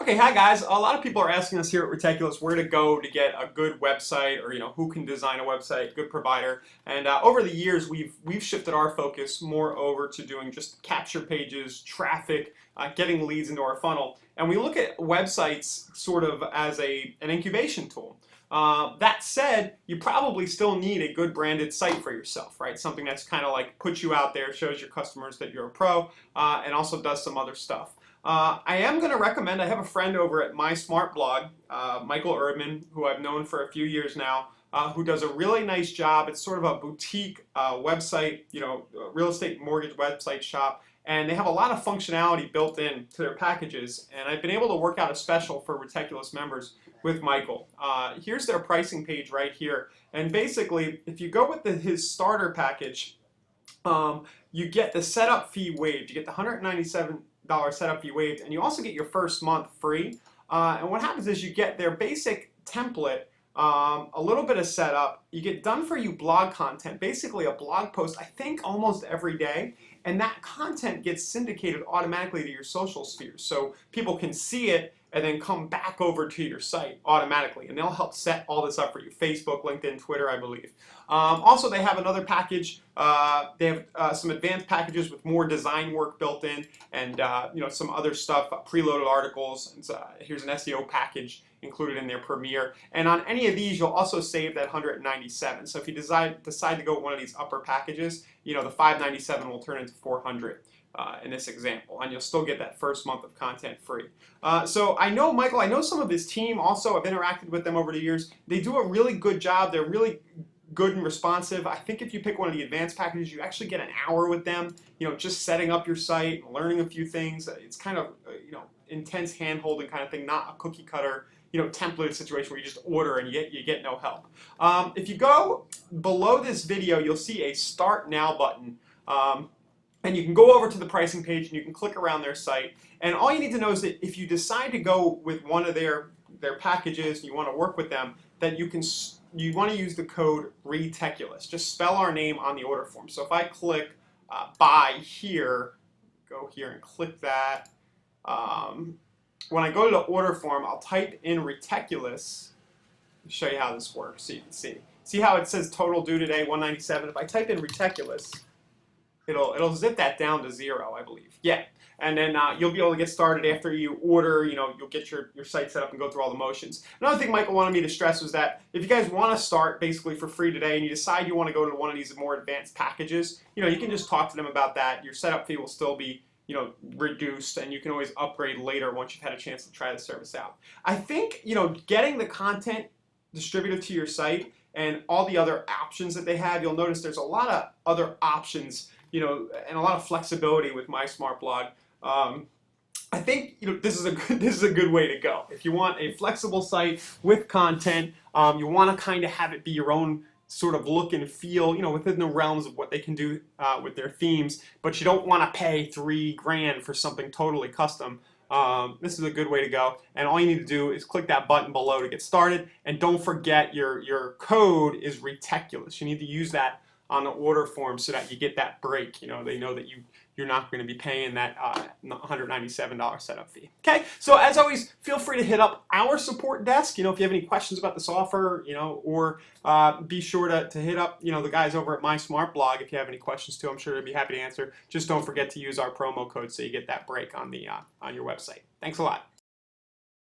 Okay, hi guys. A lot of people are asking us here at Reticulous where to go to get a good website, or who can design a website, good provider. And over the years, we've shifted our focus more over to doing just capture pages, traffic, getting leads into our funnel, and we look at websites sort of as an incubation tool. That said, you probably still need a good branded site for yourself, right? Something that's kind of like puts you out there, shows your customers that you're a pro, and also does some other stuff. I am going to recommend, I have a friend over at My Smart Blog, Michael Erdman, who I've known for a few years now, who does a really nice job. It's sort of a boutique website, real estate mortgage website shop, and they have a lot of functionality built in to their packages, and I've been able to work out a special for Reticulous members with Michael. Here's their pricing page right here, and basically, if you go with his starter package, you get the setup fee waived. You get the $197 setup fee waived, and you also get your first month free. And what happens is you get their basic template, a little bit of setup. You get done for you blog content, basically a blog post, I think almost every day, and that content gets syndicated automatically to your social spheres. So people can see it and then come back over to your site automatically, and they'll help set all this up for you. Facebook, LinkedIn, Twitter, I believe. Also, they have another package. They have some advanced packages with more design work built in, and some other stuff, preloaded articles. And, here's an SEO package included in their Premier. And on any of these, you'll also save that $197. So if you decide to go with one of these upper packages, the $597 will turn into $400. In this example, and you'll still get that first month of content free. So I know Michael, I know some of his team also. I've interacted with them over the years. They do a really good job. They're really good and responsive. I think if you pick one of the advanced packages, you actually get an hour with them, just setting up your site, learning a few things. It's kind of, intense hand-holding kind of thing, not a cookie cutter, template situation where you just order and you get no help. If you go below this video, you'll see a Start Now button. And you can go over to the pricing page and you can click around their site. And all you need to know is that if you decide to go with one of their packages and you want to work with them, that you want to use the code RETECULOUS. Just spell our name on the order form. So if I click buy here, go here and click that. When I go to the order form, I'll type in RETECULOUS. I'll show you how this works so you can see. See how it says total due today, $197? If I type in RETECULOUS, it'll zip that down to 0, I believe. Yeah, and then you'll be able to get started after you order. You'll get your site set up and go through all the motions. Another thing Michael wanted me to stress was that if you guys want to start basically for free today and you decide you want to go to one of these more advanced packages, you can just talk to them about that. Your setup fee will still be reduced, and you can always upgrade later once you've had a chance to try the service out. I think getting the content distributed to your site and all the other options that they have, you'll notice there's a lot of other options, and a lot of flexibility with My Smart Blog. I think this is a good way to go. If you want a flexible site with content, you want to kind of have it be your own sort of look and feel, within the realms of what they can do with their themes, but you don't want to pay $3,000 for something totally custom. This is a good way to go, and all you need to do is click that button below to get started, and don't forget your code is RETECULOUS. You need to use that on the order form so that you get that break. They know that you're not going to be paying that $197 setup fee. Okay, so as always, feel free to hit up our support desk. If you have any questions about this offer, or be sure to hit up the guys over at My Smart Blog if you have any questions too. I'm sure they'd be happy to answer. Just don't forget to use our promo code so you get that break on your website. Thanks a lot.